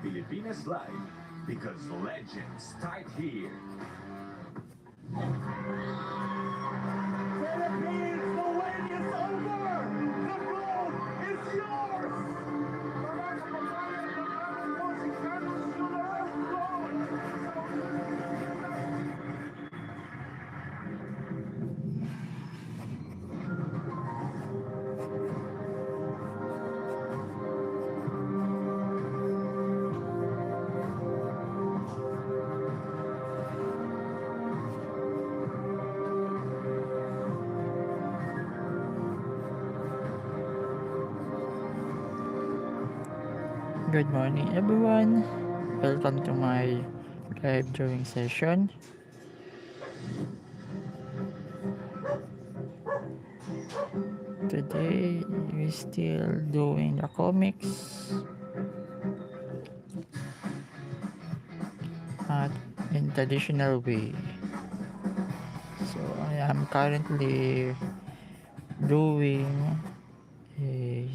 Pilipinas Live because legends start here. Philippines, the wait is over! The gold is yours! Mga kababayan, kailangan mo si Carlos Suarez gold! Good morning, everyone. Welcome to my live drawing session. Today, we still doing the comics at in traditional way. So I am currently doing a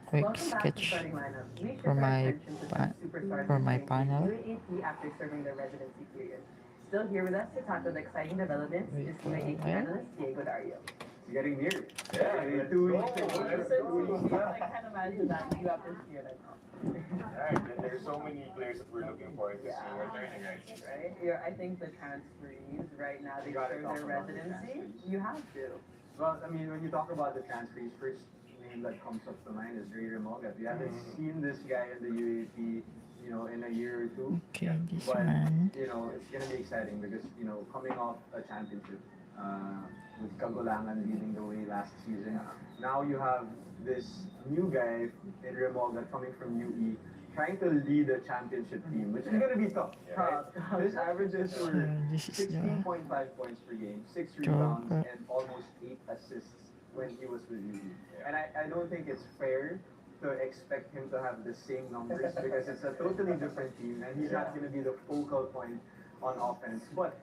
quick Welcome back to sketch Starting Lineup. We for shift our my attention to some superstars for my returning to the panel. UAAP after serving their residency period. Still here with us to tackle the exciting developments Wait is for a UAAP while. analyst Diego Dario. It's getting near. Yeah, 2 weeks. I can't imagine that you have this year like Alright, and there's so many players that we're looking forward to seeing returning, right? right? Yeah, I think the transferees right now they You gotta serve talk their about the residency. transferees. You have to. Well, I mean, when you talk about the transfers, first name that comes up to mind is Ray Remoga. We haven't seen this guy in the UAP, in a year or two. Okay, this But, one. it's going to be exciting because, coming off a championship with Kagulangan leading the way last season, now you have this new guy in Remoga coming from UE trying to lead a championship team, which is going to be tough. Yeah, Right? His averages So were this is the 16.5 points per game, 6 rebounds, Joker. and almost 8 assists when he was with UE. And I don't think it's fair to expect him to have the same numbers because it's a totally different team and he's not going to be the focal point on offense. But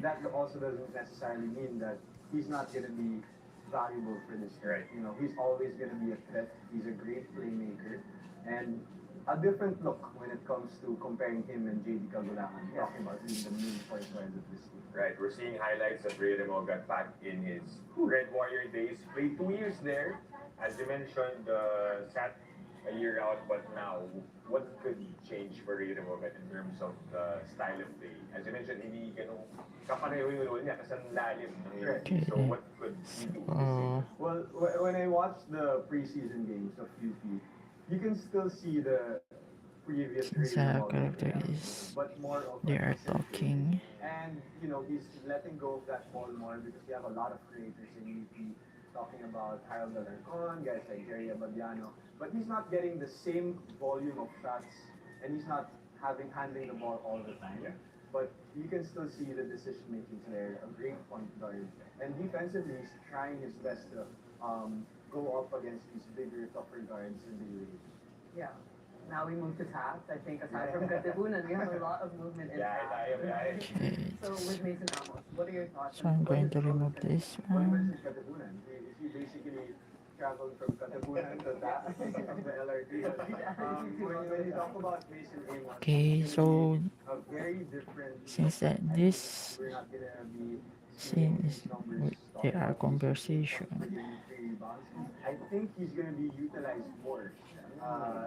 that also doesn't necessarily mean that he's not going to be valuable for this team. Right. He's always going to be a threat. He's a great playmaker. And a different look when it comes to comparing him and JD Kagulangan, talking about being the main point guards of this team. Right, we're seeing highlights of Ray Remo got back in his Red Warrior days. Played 2 years there. As you mentioned, sat a year out, but now, what could change for Ray Remo in terms of the style of play? As you mentioned, hindi ganun kapareho yung role niya kasi ang lalim ng Okay. So what could he do this Uh, season? Well, when I watched the preseason games of UP, you can still see the previous since Ray our Remoga, character is but more of they a are facilitator. talking. And he's letting go of that ball more because we have a lot of creators in UP talking about Harold Alarcon, guys like Jerry Abadiano, but he's not getting the same volume of shots, and he's not handling the ball all the time. Yeah. But you can still see the decision making there. A great point guard, and defensively he's trying his best to go up against these bigger, tougher guards in the UAE. Yeah. Now we move to Taft. I think aside from Katipunan, we have a lot of movement in Yeah, Taft. Okay, So with Mason Ramos, what are your thoughts? so I'm going to remove this What one. versus Katipunan? He basically traveled from Katipunan to that of the LRT. When you talk about Mason Ramos, Okay, it's so gonna be a very different. since that this We're not gonna be scene seeing is these numbers they talking are about Mason conversation. for getting 3 rebounds. I think he's gonna be utilized more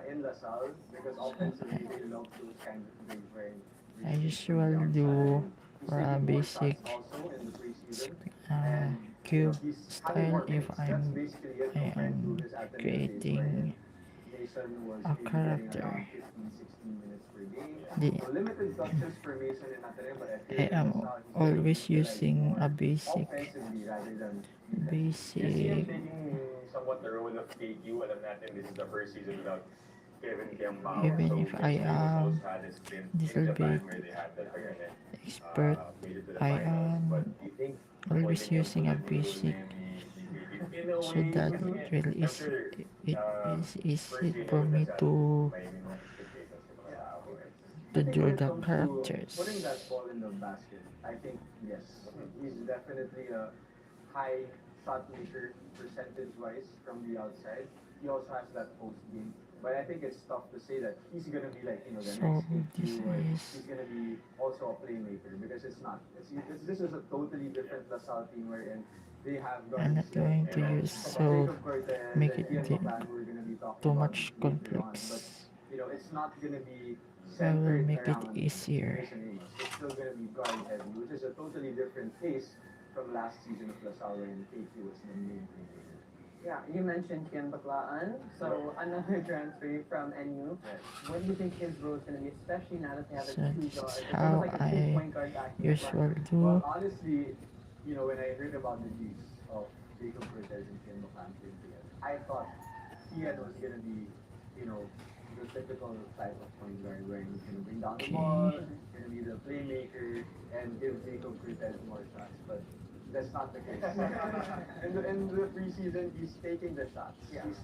in LaSalle because offensively they love those kinds of things where I usually do he's for a taking more basic shots also in the preseason. cube He's having style more if minutes. That's I'm basically it I compared to am his Ateneo days creating where Mason was a maybe getting character. around 15, 16 minutes per game. The So limited touches for Mason in Ateneo, but I feel I like am LaSalle he's always getting utilized using a more basic offensively rather than defensively. You see him basic taking somewhat the role of KQ. Alam natin, this is the first season without Kevin Kiambao. even So if I Mason Ramos am also had his stint in little Japan bit where they had that tournament. expert, Made it to the I finals. But am do you think always pointing him using to a the new role basic na in a so way, that kasi it will I'm is sure, it is first easy year for with me Lasal, to may mga expectations sa mga tao, right? to I think draw when it the comes to characters. putting that ball in the basket, I think yes, he's definitely a high shot maker percentage wise from the outside. He also has that post game. But I think it's tough to say that he's gonna be like, the So next this AQ, or is he's gonna be also a playmaker, because it's not. This is a totally different LaSalle team wherein they have I'm not going to use so Jacob Cortez make and it Ian di- Bacan, we're gonna be talking too about much later on. But conflicts. it's not gonna be I will centered make it around easier. Mason Amos. It's still gonna be guard heavy, which is a totally different pace from last season of LaSalle wherein KQ was the main playmaker. Yeah, you mentioned Kian Baclaan, so another transfer from NU. What do you think his role is going to be, especially now that they have So a two this guard? is It's how almost like a two I point guard back in the front. usually Well, do. honestly, when I heard about the news of Jacob Cortez and Ken McCann playing together, I thought Kian was gonna be, the typical type of point guard where he's gonna bring down the Okay. ball, gonna be the playmaker, and give Jacob Cortez more shots. But that's not the case. in the preseason, he's taking the shots. Yeah. He's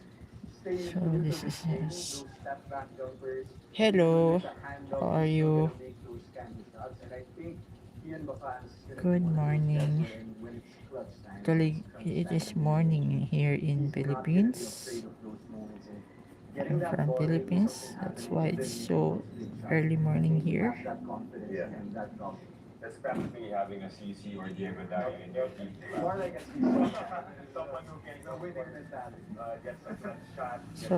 staying So true to this his is game, his. those step back jumpers. Hello, How how are you? Good morning. Actually, it is morning here in Philippines. I'm from Philippines. That's why it's so early morning here. Yeah. That's practically having a CC or Diego Dario in your team. More like a Someone who can go winning mentality. get some clutch shot. So,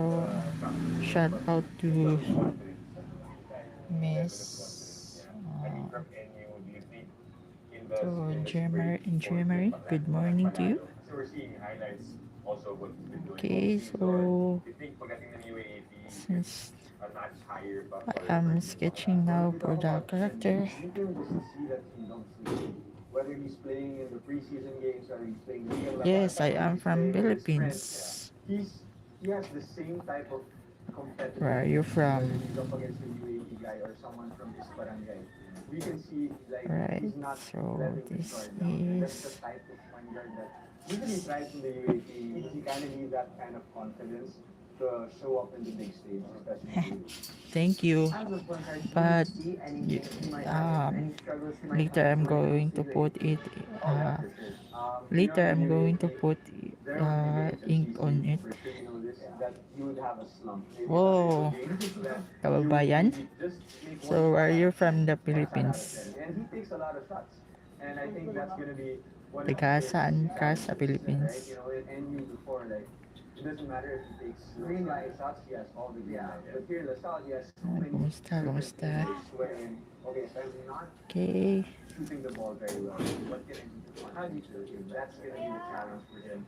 shout out to Miss I think from NU, do you think in the Jermery. Good morning to you. So we're seeing highlights also what he's been doing. Okay, so Do you think pagdating ng UAAP since a notch higher pa I'm sketching now for the character, You can just see that he loves the game. Whether he's playing in the preseason games or he's playing real life, yes, I am he's from playing with his Philippines. friends, he has the same type of competitive. Where are you from? Whether he's up against a UAP guy or someone from his barangay. We can see like Right, he's not so letting his this guard down. That's the is type of point guard that even he tries in the UAP, he kind of needs that kind of confidence to show up in the big stage, especially. thank you. As a point guard, But do you see any you- he might have, any struggles he might later have I'm when it going comes to put it Oh, yeah, for sure. later I'm going to put there would be games that ink you on see, it. for sure you know this, that you would have a slump. Maybe Whoa. a games that Kababayan. you would just make So one are shot, you from the 1 out of Philippines? 10. And he takes a lot of shots. And I think that's gonna be one of Taga his saan ka challenges, sa Philippines? Right? In NU before, like, it doesn't matter if he takes green light shots, he has all the green light. But here in LaSalle, he has so many Kumusta, kumusta? different wherein, okay, so I'm not Okay. shooting the ball very well. What can I do to contribute to the game? That's going to be the challenge for him.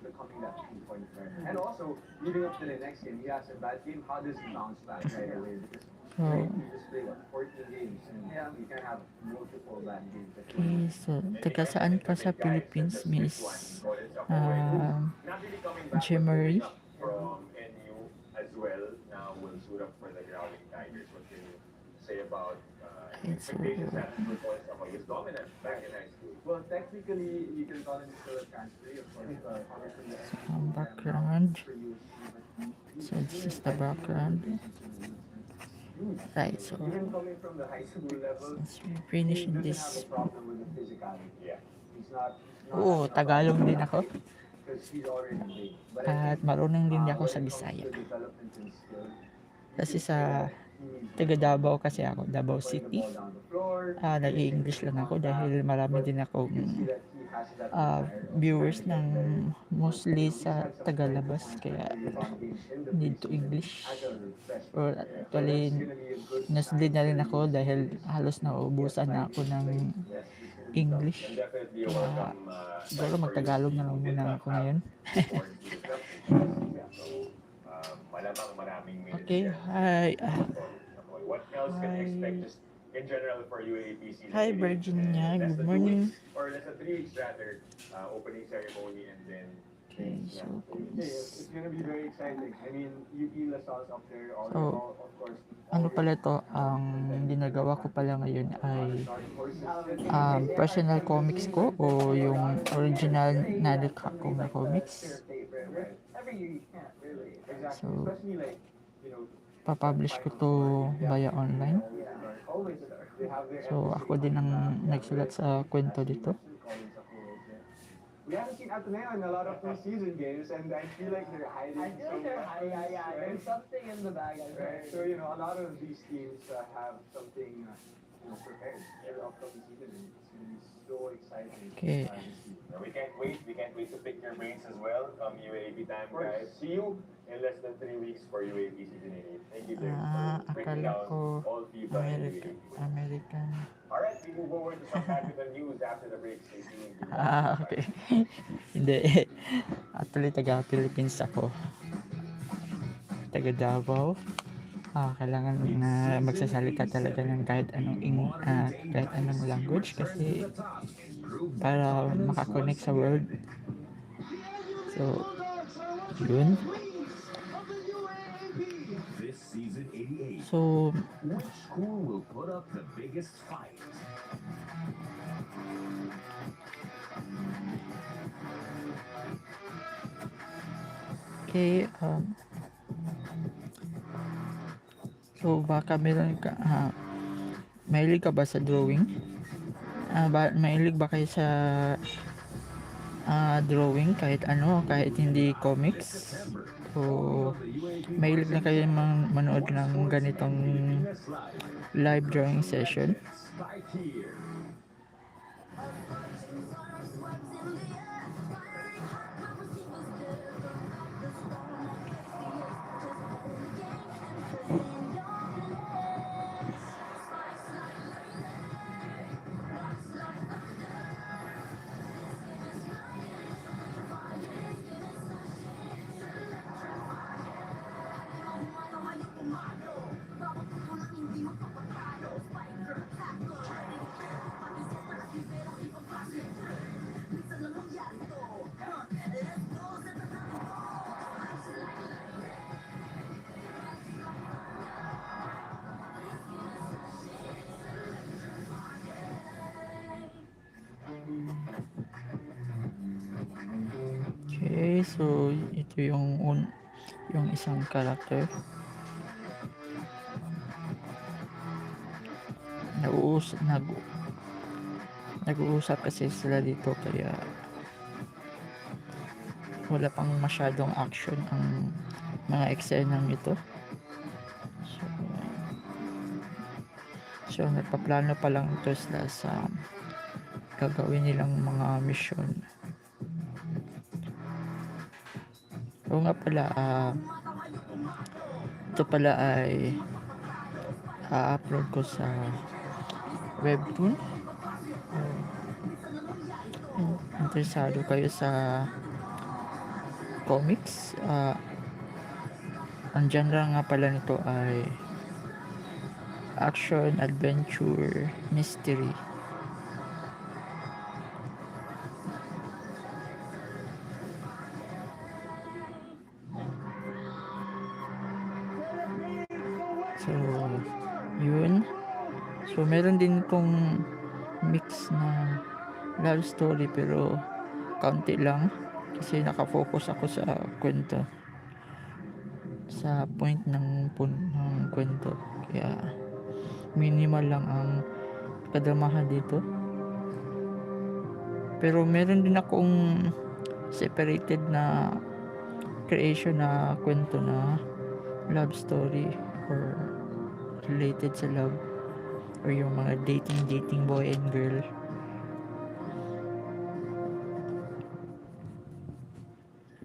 Becoming that 2-point player. And also, leading up to the next game, he has a bad game. How does he bounce back right away? Because So, you just play 14 games and you can have multiple bad games. okay, so taga saan ka sa Philippines, Miss Not really coming back, but Jemery? moving up from NU as well. Now will suit up for the Growling Tigers. What can you say about It's expectations that performance of his dominant back in high school? Well, technically, you can call him still a transfer, of course. Some background. So this is the background. Right, so Even coming from the high school level, since we're he finishing doesn't this. have a problem with the physicality. Yeah. He's not Oo, Tagalog din ako. because he's already big. But At marunong din ako sa when it comes Bisaya. to development and skill, Kasi sa taga Davao kasi ako, Davao City. Nag-i-English lang ako dahil marami din akong viewers ng mostly sa Tagalabas kaya need to English. Or actually, nasli na rin ako dahil halos nauubusan na ako ng English. And definitely a Kaya welcome. siguro mag-Tagalog na lang muna ako ngayon. Malamang maraming minutes Okay, yan. hi. What else can you Hi. expect just in general for UAP season? Hi, It is, Virginia. less Good than 2 morning. weeks, or less than 3 weeks rather, opening ceremony and then Okay, so It's gonna be very exciting. I mean, UP LaSalle's up there, So, of course. ano pala to, ang ginagawa ko pala ngayon ay personal comics ko o yung original na likha ko na comics. Every year you can't really. Exactly. So, Especially like, Papublish ko to via online. always they have their So, ako din ang nagsulat sa kwento dito. we haven't seen Ateneo in a lot of preseason games, and I feel like they're hiding. I feel like they're high, yeah. right? There's something in the bag, I Right. think. So a lot of these teams have something prepared for the upcoming season, and it's going to be so exciting. Okay. To see. We can't wait. We can't wait to pick your brains as well. Come UAP time, course. guys. See you in less than 3 weeks for UAP season 8. Thank you, sir, for breaking Akala down ko all FIFA and American. UAP. American. Alright, we move over to some African news after the break. Stay tuned. Okay. Hindi. Actually, taga Philippines ako. Taga Davao. Kailangan na magsasalita talaga ng kahit anong language kasi para makakonect sa world. So, yun. This season 88. So, Which school will put up the biggest fight? okay, so baka meron ka, mahilig ka ba sa drawing? Mahilig ba kayo sa drawing kahit hindi comics? O mahilig na kayo manood ng ganitong live drawing session? Right here. Okay, so ito yung isang character. Nag-uusap kasi sila dito kaya wala pang masyadong action ang mga eksenang ito. So nagpaplano pa lang ito sila sa gagawin nilang mga mission. Oo nga pala, ito pala ay upload ko sa webtoon. Interesado kayo sa comics? Ang genre nga pala nito ay action, adventure, mystery. So, yun. So, meron din itong mix na love story pero kaunti lang kasi nakafocus ako sa kwento, sa point ng kwento. Kaya, minimal lang ang kadramahan dito. Pero meron din akong separated na creation na kwento na love story or related sa love or yung mga dating boy and girl.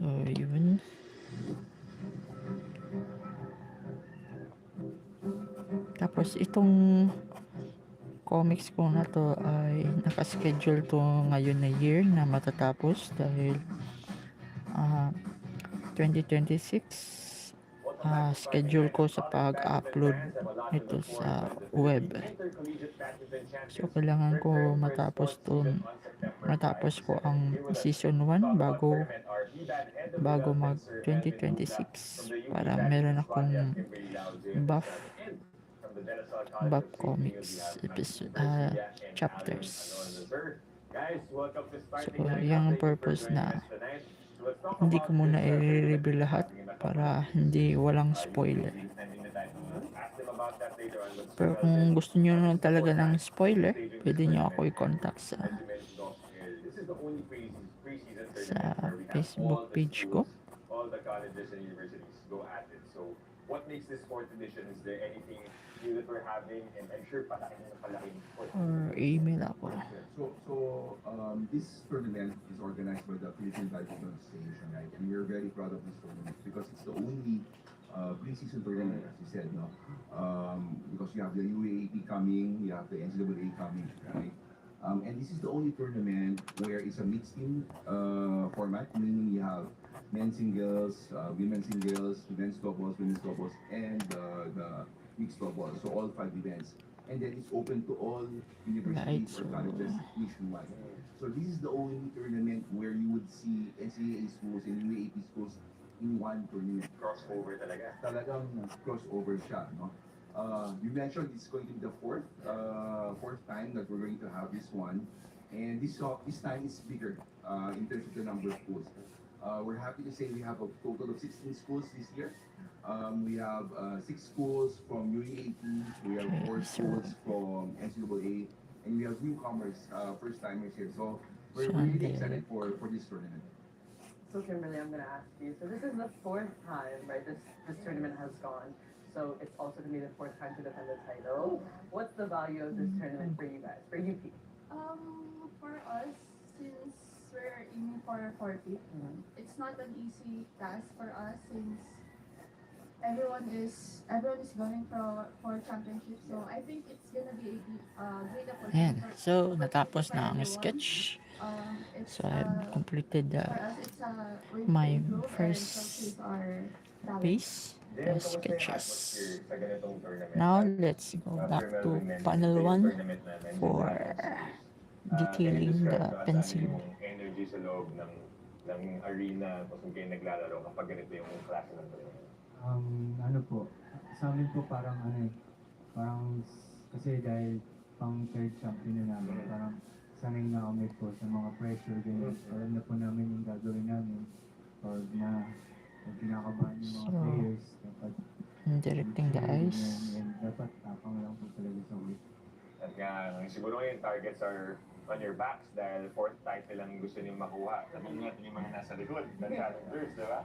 So yun. Tapos itong comics ko na to ay nakaschedule to ngayon na year na matatapos dahil 2026 schedule ko sa pag-upload nito sa web. So kailangan ko matapos ko ang season 1 bago mag 2026 para meron akong buff comics chapters. So yung purpose na hindi ko muna i-reveal lahat para hindi walang spoiler. Pero kung gusto nyo naman talaga ng spoiler, pwede nyo ako i-contact sa tournament where we have Facebook all the page ko. schools, all the colleges and universities go at it. So, what makes this fourth edition? Is there anything new that we're having? And I'm sure palaking fourth Or edition. email ako. This tournament is organized by the Philippine Badminton Association, right? And we're very proud of this tournament because it's the only pre-season tournament, as you said, no? Because you have the UAAP coming, you have the NCAA coming, right? And this is the only tournament where it's a mixed team format, meaning you have men's singles, women's singles, men's doubles, women's doubles, and the mixed doubles. So all 5 events. And then it's open to all universities or colleges nationwide. So this is the only tournament where you would see NCAA schools and UAAP schools in one tournament. Crossover talaga. Talagang crossover siya, no? You mentioned it's going to be the fourth time that we're going to have this one, and this time is bigger in terms of the number of schools. We're happy to say we have a total of 16 schools this year. We have 6 schools from UAAP, we have 4 schools from NCAA, and we have newcomers, first timers here. So we're really excited for this tournament. So Kimberly, I'm gonna ask you. So this is the 4th time, right? This tournament has gone. So it's also gonna be the 4th time to defend the title. What's the value of this tournament for you guys, for UP? For us, since we're aiming for 40, it's not an easy task for us since everyone is going for championship. So I think it's gonna be a great opportunity. Ayan. for- So, for natapos na ang everyone. sketch. It's, So, I've completed for us, it's a way to my improve and first showcase our talent. piece, Then, the kamusta yung sketches. atmosphere sa ganitong tournament? Now, let's go back After to Melvin mentioned panel yung 1 tournament namin, for detailing can you the describe to us pencil. ano yung energy sa loob ng arena kung kayo naglalaro kapag ganito yung klase ng tournament? Ano po, sa amin po parang kasi dahil pang third champion na namin, parang sanay na kami po sa mga pressure, ganyan. Alam na po namin yung gagawin namin, or na pag kinakabahan yung mga So, players, dapat I'm directing the eyes. and dapat tapang lang po talaga sa weight. At nga, siguro ngayon targets are on your backs dahil 4th title lang gusto niyong makuha. Sabihin natin yung mga nasa likod, the challengers, di ba?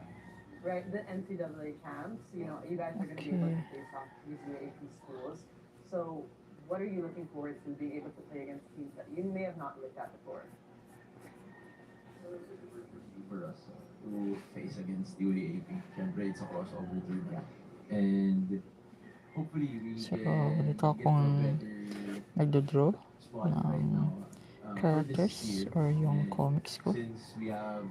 Right, the NCAA camps, you know, you guys are going to be able to face off these UAP schools. So, what are you looking forward to being able to play against teams that you may have not looked at before? For us to face against UAAP. Siyempre, it's a crossover tournament. And hopefully we So, can ganito get akong a better nagdodraw spot right ng now. For characters this year. or yung And comics ko. Since we have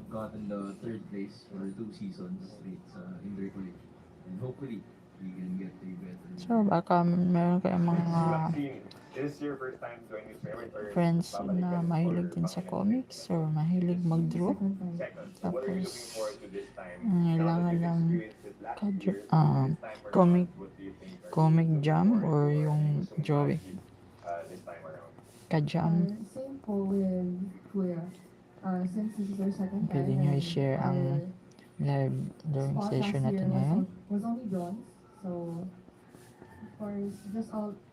gotten the 3rd place for 2 seasons straight sa Intercollegiate. And hopefully we can get a better So, baka meron kayong mga Maxine, is this your first time joining this tournament or friends babalik na ka mahilig or din sa babalik ka comics or mahilig mag-draw. Second, so what are you Tapos, looking forward to this time? kailangan Now that lang you've experienced it last ka- year, um, this time around, comic what do you think are comic you looking jam forward or to yung gustong drawing? ma-achieve, this time around? Ka-jam. Same po with Kuya. Since this is our second time, Pwede nyo and i-share ang our live drawing spot session last year natin ngayon. was only bronze. So, of course, just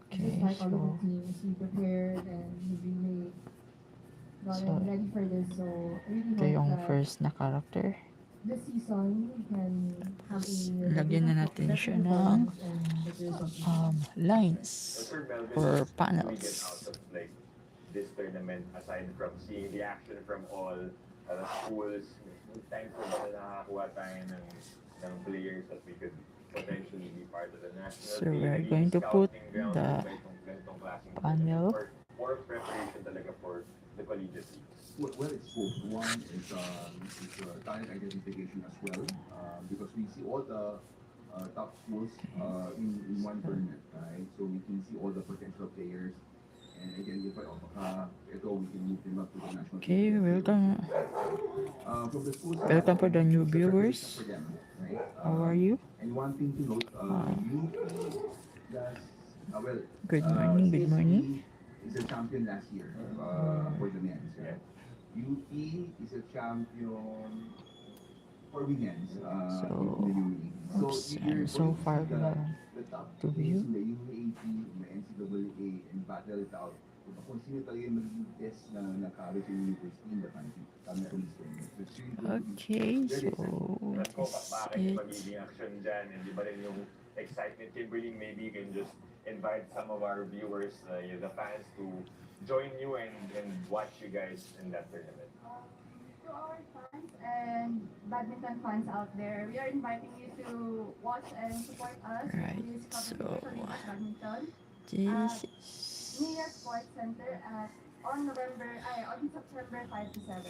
Okay, like all of so the teams, we prepared and we really got So, ready for this. So, I really ito hope yung that first na character. this season we can have a Lagyan na natin siya ng lines Sir Melvin, or what do we get panels. out of like this tournament aside from seeing the action from all the schools? Thankful ba na nakakuha tayo ng players that we could potentially be part of the national So, team? we're Naging going to put scouting ground the ba itong klaseng panel. tournament? Or more preparation talaga for the collegiate leagues? Well, it's both. One is talent identification as well, because we see all the top schools in one tournament, right? So we can see all the potential players and identify, ito, we can move them up to the national Okay, team. welcome. From the schools, Welcome for the new it's a viewers. preparation for them, right? How are you? And one thing to note, you does, well, Good morning, good morning. CSE is a champion last year for the men's, right? UP is a champion for women's So, in the UAE. oops, you're I'm so going to far see from the the top to teams view. in the UAAP, in the NCAA, and battle it out. Kung sino talaga yung magiging best na college and university in the country. Kami police tournament. So it's really going to be Okay, very so exciting. Let's go, that's bakit yung it. magiging action dyan, hindi ba rin yung excitement, Kimberly, maybe you can just invite some of our viewers, the fans, to join you and watch you guys in that tournament. To our fans and badminton fans out there, we are inviting you to watch and support us Right, in this so competition of badminton. this Mia is Sports Center on September 5 to 7.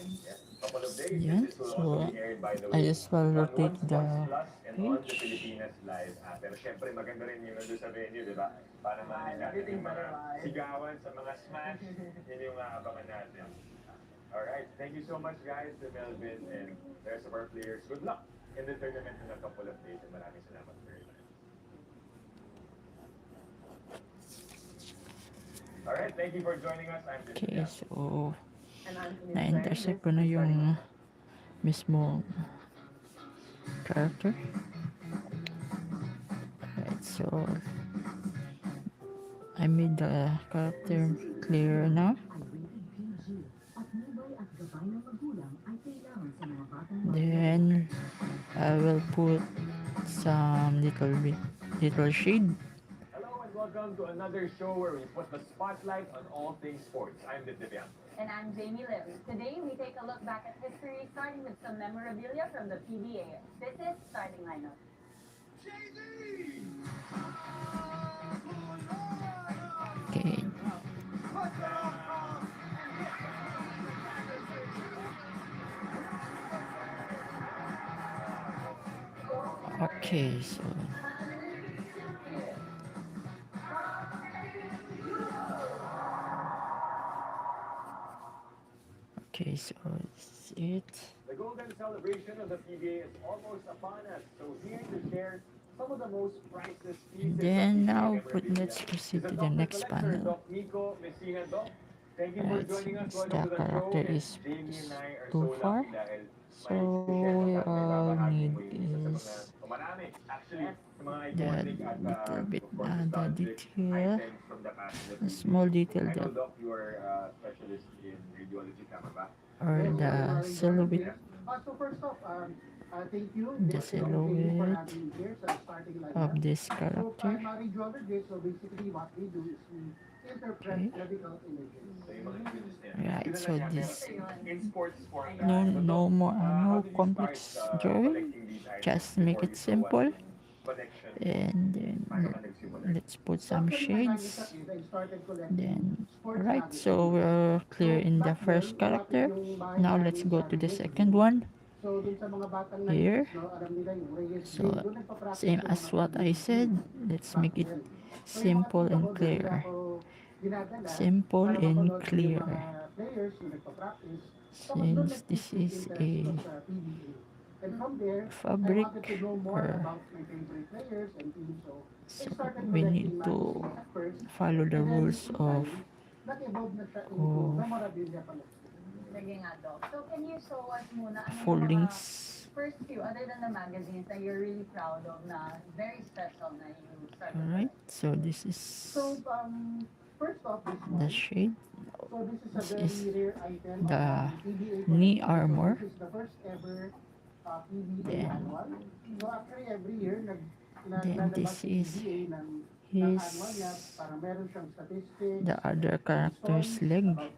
Couple of days, yeah. this will So also be aired, by the I way, just will on rotate One the Sports Plus and on the page. Pilipinas Live app. Pero syempre maganda rin yung nandun sa venue, di ba? Para mahalin natin Everything yung mga live. sigawan sa mga smash, yun yung maabangan natin. Alright, thank you so much guys to Melvin and the rest of our players. Good luck in the tournament in a couple of days and maraming salamat for your time. Alright, thank you for joining us. I'm Okay, Jessica. so And Anthony na-intercept ko na yung mismo character. Alright, so I made the character clear now. Then I will put some little shade. Hello and welcome to another show where we put the spotlight on all things sports. I'm Divyan. And I'm Jamie Lim. Today we take a look back at history, starting with some memorabilia from the PBA. This is Starting Lineup. Okay. Okay, so okay, so that's it. The golden celebration of the PBA is almost upon us, so here to share some of the most priceless pieces And then of PBA now memorabilia let's proceed is to a the next collector, panel. Doc Nico Messina. Doc, thank you for Right, joining us. since Welcome to the the show. character And is Jamie and I are too so far, lucky dahil so may share ka all sa atin, need babahagi mo yung isa sa is mga, o marami, actually, sa mga the iconic at, little bit of course, the nostalgic detail, items from the past. of the the PBA. small detail I know, that Doc, you are a specialist in radiology, tama ba? or the silhouette, So first off, thank you. the silhouette Here, so starting like of that. this So character. primary jewelry, so basically what we do is we interpret Okay. medical images. So yung mga images niya. Right, Yun na so lang yan, this pero in sports format. no So, no Doc, more how no did you complex start, drawing, collecting these items just make before it you saw simple, what yung collection mo? and then Paano ka nagsimula? let's put some Actually, my shades. mindset is I started collecting Then sports alright, magazines. so we're clear So, in the back first then, character. malapit yung bahay Now namin let's sa go to the Reyes second Green. one. So dun sa mga batang Here. 90s, no, alam nila yung Reyes So, Green. Doon nagpa-practice same yung as mga what I said, let's back make it then. So, yung mga simple tito and ko, doon clear. nila ako dinadala Simple para and mapanood ko yung clear. mga players na nagpa-practice. Tapos doon Since this nag-pick is interest a ko sa PBA. And from there, I fabric, wanted to know more or about my favorite players and teams. So, I so started we collecting need to magazines at first. follow the And then, rules in of time, nag-evolve na siya into of memorabilia pala. Sige nga, Doc. So can you show us muna ano yung foldings. mga first few, other than the magazines, that you're really proud of na very special na you started Alright, so this is So, first off, this the one. shade. So, this is a This very is rare item the of PBA knee collection. armor. So, this is the first ever PBA Then- annual. So, actually, every year, Then naglalabas this yung is PBA ng his annual niya para meron siyang statistics, the other character's stories leg. about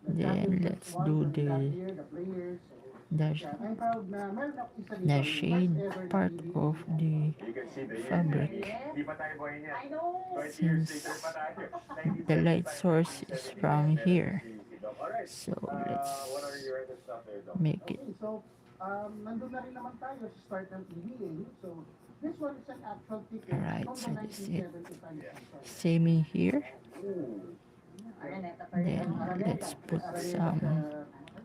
the Then championships let's won do from that the year, the players. So, the yeah, I'm proud na meron ako isa dito, the yung shade first ever na part PBA of the You can see the year. fabric. Hindi pa tayo buhay niya. I know. 20 years Since later pa tayo. the light source is from here. Alright. So What are let's your other stuff there, Doc? make it Okay, so nandun na rin naman tayo sa start ng PBA. So this one is an actual ticket Alright, from so the this is it. 1975 start. same in here. Araneta pa rin. Then let's put Araneta some sa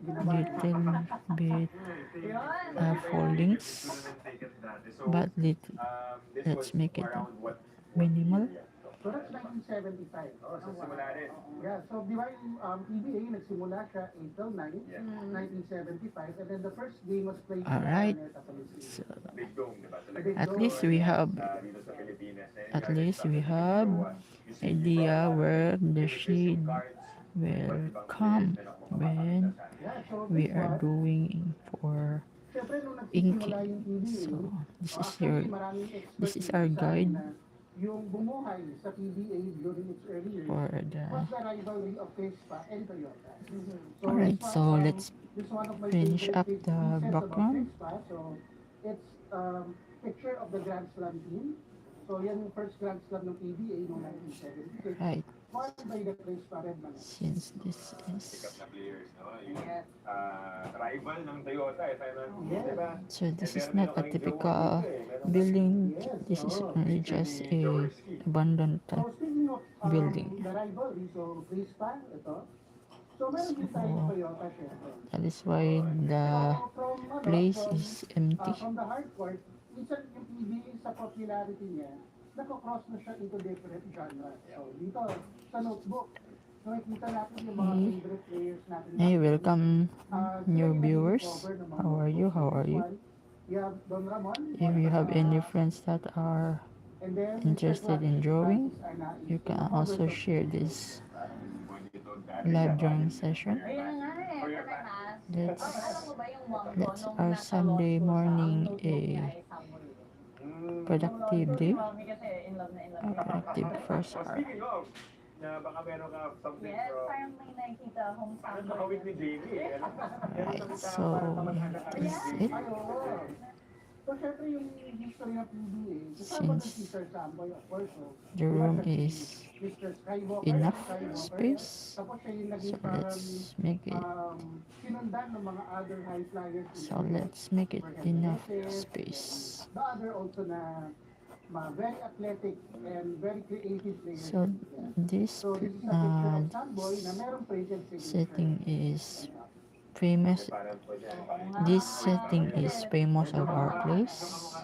ginawa niya. little bit Yun. foldings, but This let's was make it around what minimal. year, Doc? So that's 1975. Oh, sa simula rin. Yeah, so di ba yung PBA nagsimula siya April 9, Yeah. 1975, and then the first game was played Alright. sa Araneta Coliseum. So, Big dome, di ba? Talaga. Big at dome. least we have Dito sa Pilipinas. at least we have idea where the shade will come when Yeah, so we this are one, doing for syempre nung nagsisimula inking. yung PBA, So this is actually, your maraming this is experts our nagsasabi guide na yung bumuhay sa PBA during its early years for was the the rivalry of Vespa and Toyota. So Alright, this so one, let's this is one of my finish favorite up the pieces about background. Vespa. So it's picture of the Grand Slam team. So yan yung first Grand Slam ng PBA noong 1976. Right, Won by the Vespa Redman. since this Sikat is na players, no? Yung Yes. rival ng Toyota, Yes. di ba? so this And is meron not din a kaming typical jowa dito eh. Meron building. Yes, This is oo. only just a abandoned So speaking of building. the rivalry, so Vespa, ito. So meron din tayong So, Toyota syempre. that is why the So, from, place from, is empty. from the hardcore, minsan yung PBA sa popularity niya, nako-cross na siya into different genres. So dito, sa notebook, nakikita natin yung mga Hey. favorite players natin. Hey, welcome Sila new yung viewers. nag-cover ng mga How are you? How are you? One, you have Don Ramon. If you have any friends that are And then, interested in drawing, you can also share this live drawing session. Ayun na nga eh, parehas. Let's Alam mo ba yung Wangdo let's nung our nasa Sunday Losco sa morning notebook a niya ay Samuel. productive day. Mami kasi in love na in love. A productive first Oh, hour. speaking of, na baka meron ka something Yes, from... parang may nakikita home Parang Samuel. nakawit ni Jamie eh. Alright, so this is it. Ay, oo. So, syempre yung history ng PBA, kasama ng si Sir Samboy, of course. So, The room is Mr. Skywalker, enough Skywalker. space. Tapos siya yung So naging parang let's make it sinundan ng mga other high flyers. so let's make it enough space. The other also na very athletic and very creative players. So this So this is a picture uh, of Samboy na merong printed signature. setting is famous. This setting is famous of our place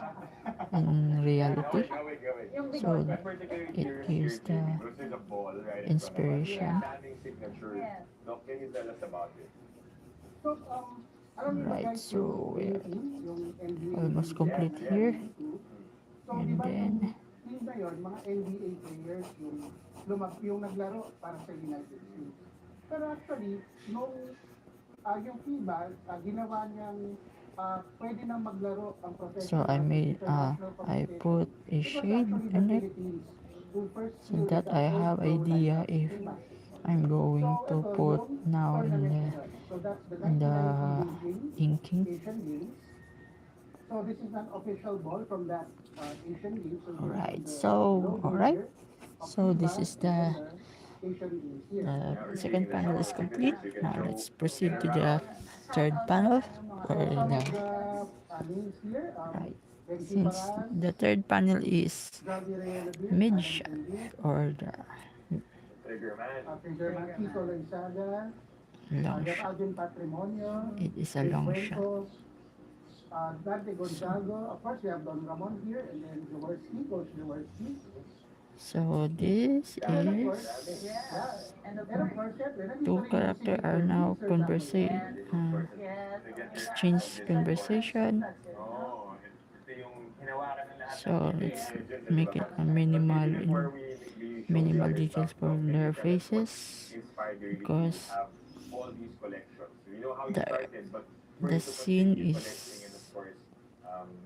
in reality. So it gives the inspiration. Yes. Doc, can you tell us about it? So, alam niyo ba Right, guys, so yung we're yung NBA almost team, complete here. So, And di ba then yung team na yun, mga NBA players, yung naglaro para sa United States. Pero actually, nung yung FIBA, ginawa niyang pwede nang maglaro ang so professional I made international I competition. put a It was shade actually the in it Philippines who first so fielded that the I first have pro idea lineup if in basketball. I'm going So, to ito, put yung now in tournament the na yun. So that's the in the 1990 inking. Asian Games. So this is an official ball from that Asian Games. So this is Alright, the so logo alright, here of so this FIBA is the and Asian Games here. second panel is complete. Now let's proceed to the third panel or Some the of the names here, right. Benji Since Paran, the third panel is Javi Reyes, mid Alan shot Benji, or the Trigger man. Triggerman Kiko Loizaga, long Jeff shot, Alvin Patrimonio, it is a Chris long shot. Fuentes, Dante Gonzago. Of course, we have Don Ramon here, and then Jaworski, Coach Jaworski. So this And of is course, And of and of course, course, syempre, nandito two rin yung character signature are ni now Sir conversing yes. exchange conversation. Oh, ito yung hinawakan ng lahat So ng let's legends, make di it ba? a minimal But before we show minimal the other details stuff, for Doc, can their you tell us what faces inspired you really because to have all these collections? We know how you the- started, but for the you to scene continue is, collecting and of course,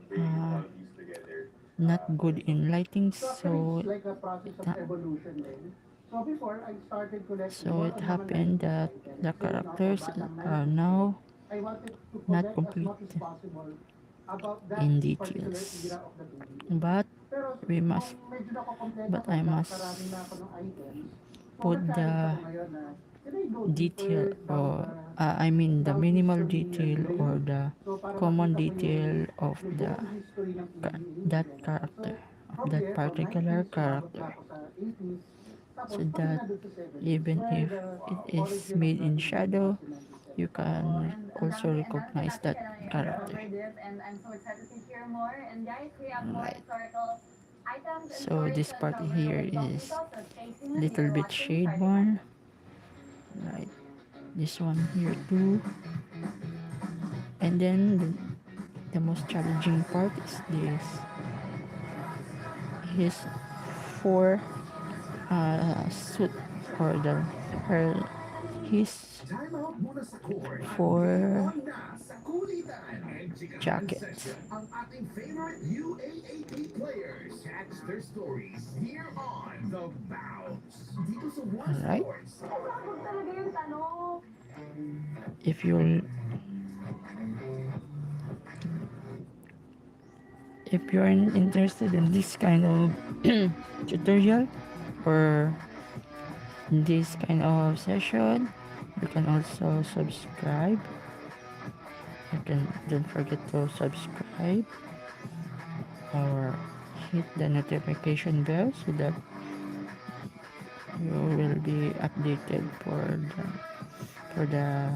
bringing all these together. not good in lighting, So actually, so it's like a process of evolution din. So before, I started collecting so more it on mga happened 90s that items. the Then, characters batang are 90s, now I wanted to not collect as complete much as possible about that in particular details. era of the PBA. But Pero we must kung medyo nakokompleto but ko, I must nakarami na ako ng items, so put nag-challenge the ako ngayon na, can I go detail deeper down or the I mean the down minimal history detail lane? or the So, para common makita ko detail of yung the buong history ng PBA that in general. character So, from that there, from particular 90s, umabot character na ako sa 80s, tapos so pati that na dun sa 70s, even where if the it is origin of made the in PBA shadow was in 97. you can also recognize that character. Cover this, and I'm so excited to hear more. And guys, we have more Right. historical Items and So storage this part covered here with boxes is also facing us. little You're bit watching shade Friday one. Right. This one here too. And then the most challenging part is this. His four suit or the her his Timeout muna sa court. four On na sa kulitan. And chikahan jackets. session ang ating favorite UAAP players. Catch their stories here on The Bounce. Dito sa One Alright. Sports. Sabog talaga yung tanong. If you're interested in this kind of tutorial or this kind of session, you can also subscribe. Don't forget to subscribe or hit the notification bell so that you will be updated for the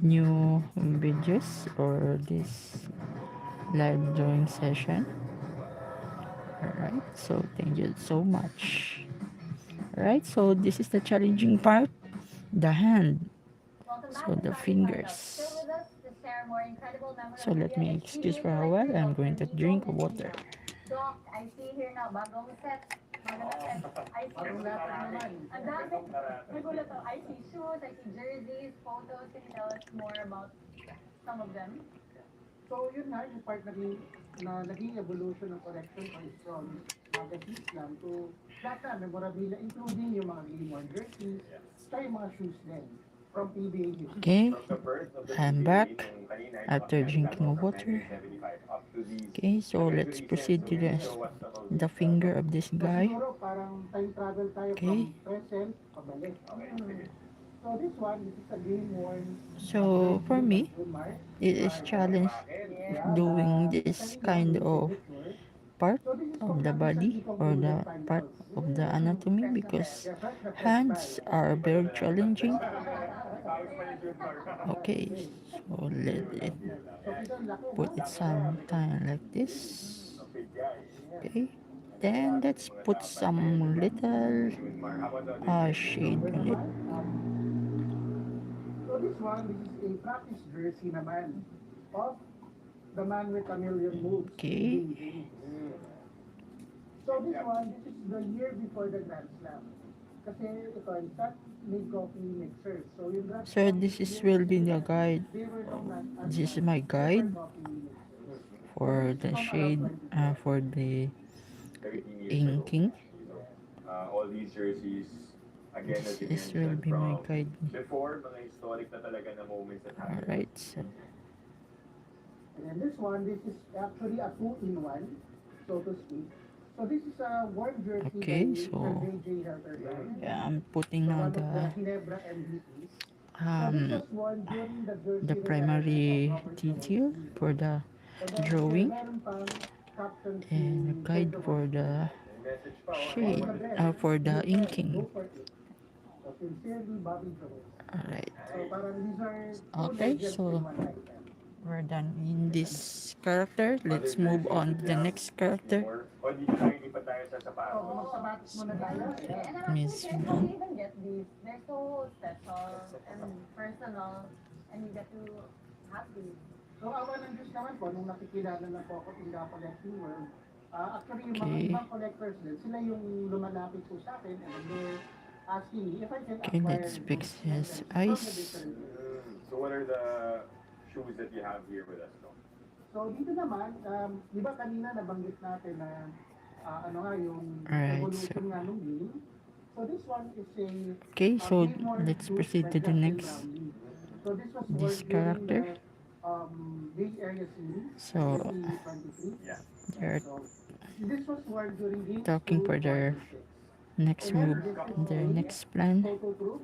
new videos or this live drawing session. Alright, so thank you so much. Alright, so this is the challenging part, the hand. Welcome back So to the Friday fingers. Startup. Still with us to share more incredible So let me memorabilia. excuse for a while. I'm going to drink water. Doc, I see here now, bagong set. Bagong set. I see. Parang lahat naman. Ang dami. Nagulat ako. I see shoes, I see jerseys, photos. Can you tell us more about some of them? So yun nga, yung part naging evolution ng collection is from magazines lang to lahat na, memorabilia, including yung mga game-worn jerseys, saka yung mga shoes din from PBA history. Okay, From the birth of the I'm PBA back nung kanina, after from drinking 1975 water. up to these Okay, so let's proceed to the finger of this So guy. siguro parang time travel tayo Okay. from present, pabalik. Okay, sige. So this one, this is a game-worn So for me, mark. it is challenge doing this kind of part of the body or the part of the anatomy because hands are very challenging. Okay, so let it put it sometime like this. Okay, then let's put some little shade on it. So this one, this is a practice jersey naman of the man with a million moves. Okay. So this one, this is the year before the Grand Slam. Kasi ito, in fact, may coffee mixer. So yung Grand So this is will be the guide. they were known as This is my guide coffee mixers. for the shade, for the 13 years inking. ago. All these jerseys, again, as you This will mentioned, be my from guide. before, mga historic na talaga na moments that happened. Alright, so And then this one, this is actually a 2-in-1, so to speak. So this is a worn jersey Okay, by so, Sir J.J. Helterman. yeah, I'm putting So now one of the the Ginebra MVPs. So this was worn during the jersey the primary retirement of Robert detail Kennedy. for the So then, drawing meron pang captain si and the guide Pedro for the May message pa, oh. shade, for the Go inking. for it. So sincerely, Bobby Jones. Alright, So parang these are two Okay, legends so- in one lifetime. we're done in this character. Let's move on to the next character. O, hindi pa tayo sa sapatos. So magsapatos muna tayo. And I'm Miss actually curious how you even get these. They're so special and personal, and you get to have these. So awa ng Diyos naman po, nung nakikilala na po ako in the collecting world, actually yung mga Okay. ibang collectors din, sila yung lumalapit po sa akin and they're asking me if I can Okay, acquire let's these fix his from the eyes. different years. So what are the shoes that you have here with us, no? So dito naman, di ba kanina nabanggit natin na ano nga yung Alright, evolution nga nung game. So this one is a Okay, so game-worn let's shoes proceed by to the Justin next. Brownlee. So this was This worn during character. the Bay Area scene, So 2023. Yeah. they're So this was worn during game talking 2, for their 46. next move, their next plan. Photo proof.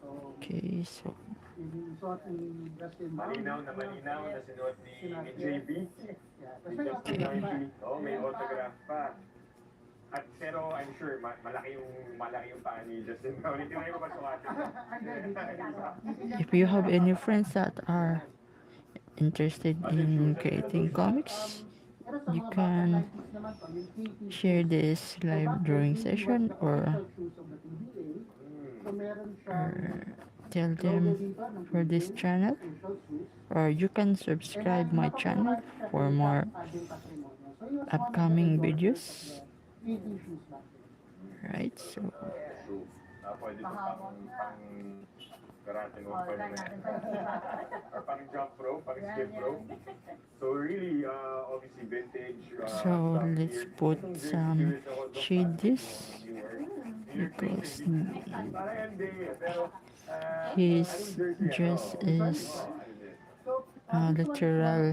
So Okay, so yung suot ni Justin Brownlee. Malinaw na sinuot ni JB. Yeah. Tapos may Just autograph pa. Oh, may autograph pa. At pero I'm sure malaki yung paa ni Justin Brown. Hindi mo ba sukatin? if you have any friends that are interested in creating comics, Pero sa you mga can bata 90s naman to, yung KT share shoes. this So live back then, drawing he was session the or official shoes of the PBA. So meron siyang tell logo them dito ng for this PBA, channel, official shoes. or you can And subscribe my channel nakakuha siya for kay more Cap Ading Patrimonio. So he was one of the upcoming endorsers videos, of the KT shoes back then. right? So Shoe. Pwede ito pang karate mo. Oh, try natin pag Or pang jump rope, pang skip rope. So really, obviously vintage. so stuff let's here. put Itong jersey some here is ako, Doc, shade this newer. because Parang hindi, pero, his anong jersey, dress ano? is Ano din? So, literal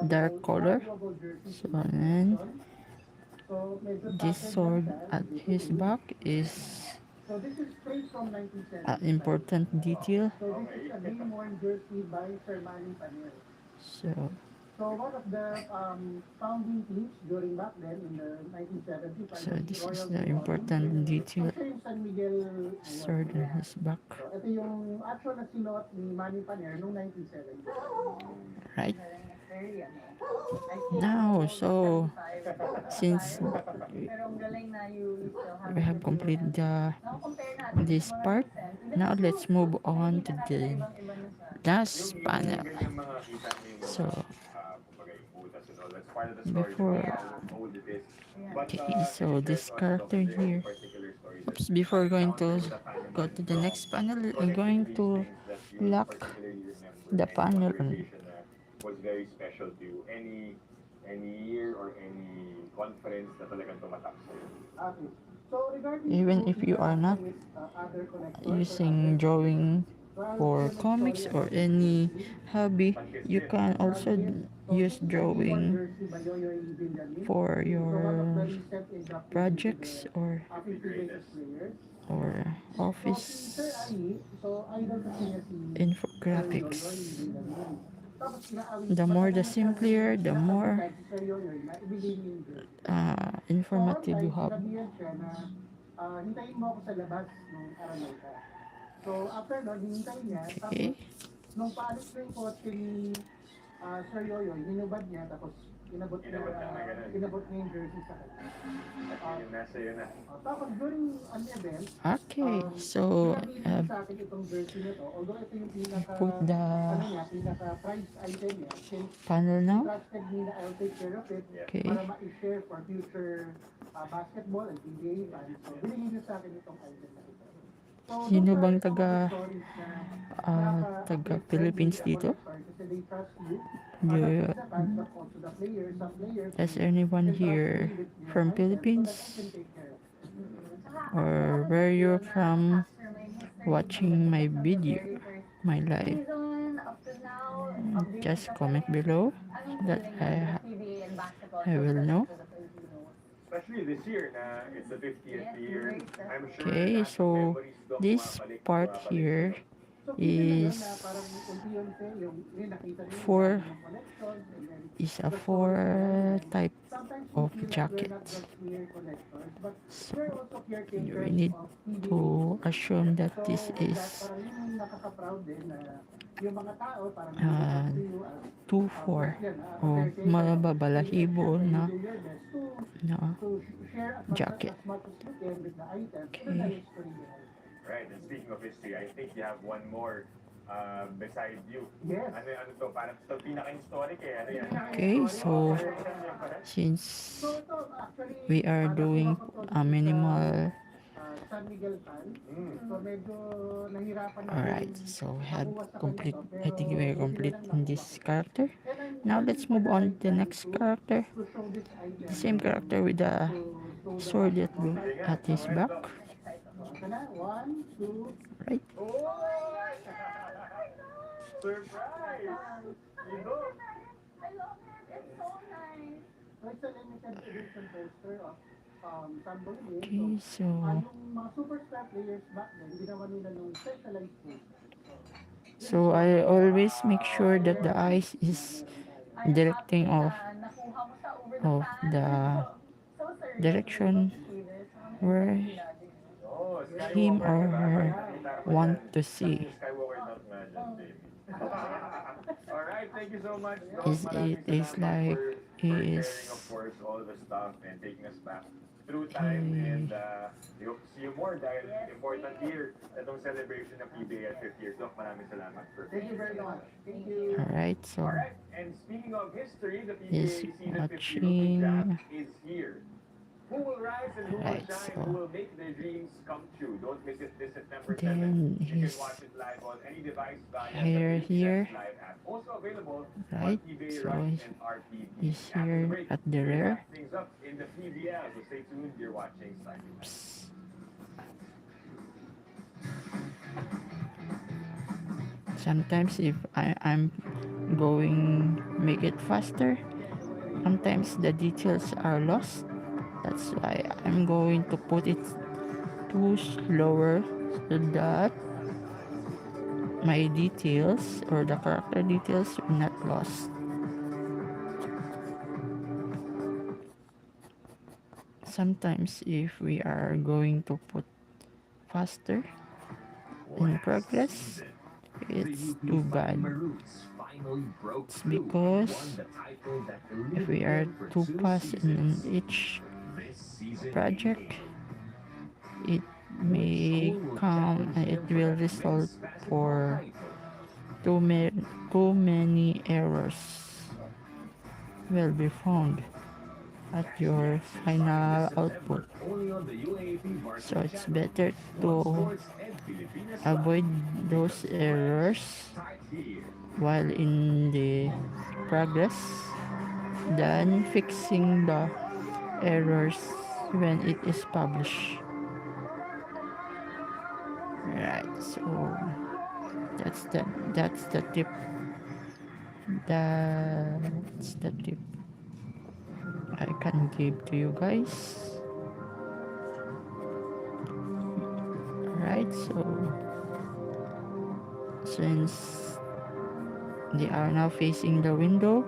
dark color. So then this sword at his back is So this is straight from 1970. an important detail. So this is a game-worn jersey by Sir Manny Panier. So So one of the founding teams during back then in the 1970s. so this is the important detail. So yung San Miguel Sword on his back, So ito yung actual na sinuot ni Manny Panier noong 1970. right? Very Now, so since Pero ang galing na you still have we have completed compare natin this part, now let's move on to the last panel. Yung mga kita niyo, So kumbaga yung butas and all, that's part of the story, before how old it is. But, okay, so if this there's character also here, particular stories oops, before going to go to the next panel, I'm going to lock the panel on. Was very special to you. Any year or any conference na talagang tumatak sa'yo? Okay. So regarding Even if you are not other collectors, using drawing for comics or any hobby, you can also use drawing for your projects or office infographics. The more the simpler, the more informative you have. Hintayin mo ako sa labas nung Araneta. So after nun, hinintay niya. Okay. Tapos, nung paalis na yung kotse ni Sir Yoyoy, hinubad niya. Tapos, inabot niya yung jersey sa kanya. Yung nasa yun na. Tapos, during an event, Okay, so pinabili sa akin itong jersey na to. Although ito yung put the pinaka-price item niya. Since panel now. trusted me na I'll take care of it Okay. para ma-share for future basketball and PBA fans. So, binigay niya sa akin itong item na ito. So, Sino those are bang some of the taga stories na taga Philippines dito? Kasi they trust you. Do Not just the fans, but also the players. Some players Is anyone here from Philippines, can take care of. or where you're from watching my video, my live? Just comment below that I will know. Especially this year na it's the 50th year. I'm sure Okay, na so memories doon this bumabalik, part bumabalik. here So, kita nyo is na parang unti-unti yung nakita nyo for yung collections and then is a four type sometimes of we feel like we're not jackets. just mere collectors, but we're also You caretakers need of PBA. to assume that So, this is parang yun yung nakaka-proud din na yung mga tao parang Ah, to you as 2-4 yan, o mababalahibo na do your best na to share as much, jacket. as much as you can with the items Okay. with the history behind it. Right, and speaking of history, I think you have one more beside you. Yes. Ano to? Parang ito pinaka-historic eh. Ano yan? Okay, so since So ito actually we are doing a minimal, San Miguel fan. So medyo nahirapan na alright, so we had complete, I think we are complete in this character. Now let's move on to the next character, to show this idea. the same character with the sword at his back, Ito na, 1, 2, right? Surprise! You know? I love it. It's so nice. so it's a limited edition poster of Samboy Game. Okay, so Yung mga superstar players back then, ginawa nila nung specialized poster. so I always make sure that the eyes is directing of the direction where Oh, him or Skywalker, her nakita ko want yan. to see. Skywalker not magic, baby. Alright, thank you so much. Is it is like sharing, is of course, all the stuff and taking us back through time. And we hope to see you more dahil important year itong celebration ng PBA at 50 years. Doc, maraming salamat for Thank you very much. Thank you. alright. So Alright, and speaking of history, the is PBA season 50 rookie watching. draft is here. Who will rise and who will Right, shine? so Who will make their dreams come true? Don't miss it this September 7th. then You can he's watch it live on any device via here, the here. PBA Live app. Also available Right, on PBA so Rush and RTV. he's After the here break, at the we rear. wrap things up in the PBL. So stay tuned. You're watching Starting Line. Sometimes if I'm going make it faster, sometimes the details are lost. That's why I'm going to put it too slower so that my details or the character details will not lost. Sometimes if we are going to put faster in progress, it's too bad. It's because if we are too fast in each project, it may come and it will result for too many errors will be found at your final output. So it's better to avoid those errors while in the progress than fixing the errors when it is published. Right, so that's the tip. That's the tip I can give to you guys. Right, so since they are now facing the window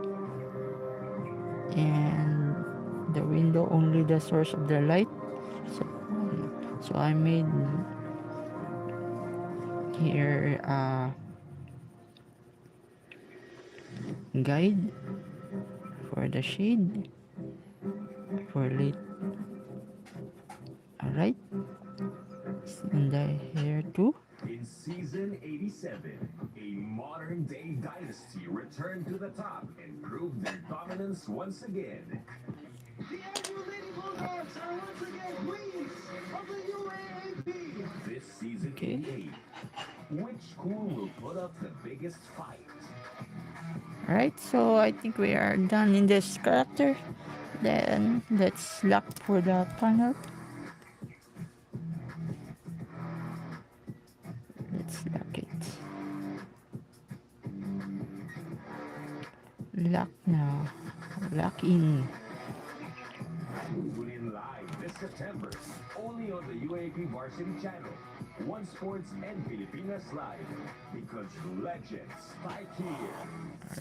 and the window only the source of the light, so I made here a guide for the shade for late. Alright, and here too. In season 87, a modern day dynasty returned to the top and proved their dominance once again. The annual Lady Bulldogs are once again queens of the UAAP. This season 88, which school will put up the biggest fight? Alright, so I think we are done in this character. Then let's lock for the panel. Let's lock it. Lock now. Lock in. Tune in live this September, only on the UAP Varsity Channel, One Sports and Pilipinas Live, because legends fight here.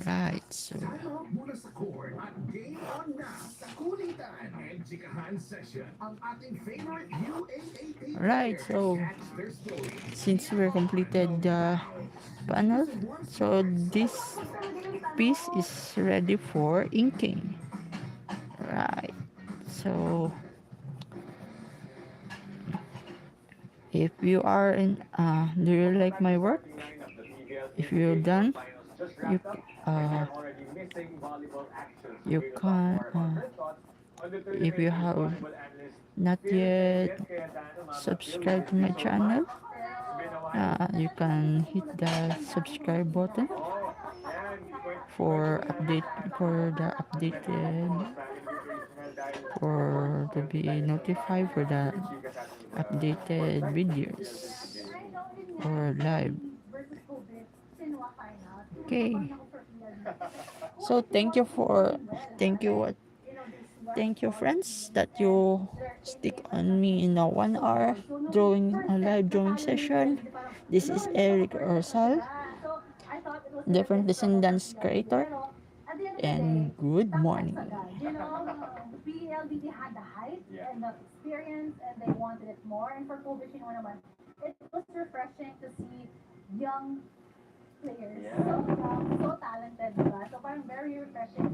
Alright, so Talo muna sa court at game on na sa kulitan and chikahan session. Ang ating favorite UAAP alright, so since we completed the panel, so this piece is ready for inking. Right, so if you are in do you like my work? If you're done, you can if you have not yet subscribed to my channel, you can hit the subscribe button for the updated or to be notified for the updated videos or live. Okay, so thank you friends that you stick on me in a 1 hour live drawing session. This is Eric Orsal, Different Descendants creator, and good morning. PLDT had the hype and the experience and they wanted it more, and for Covision naman, it was refreshing to see young players, so young, so talented, diba? So parang very refreshing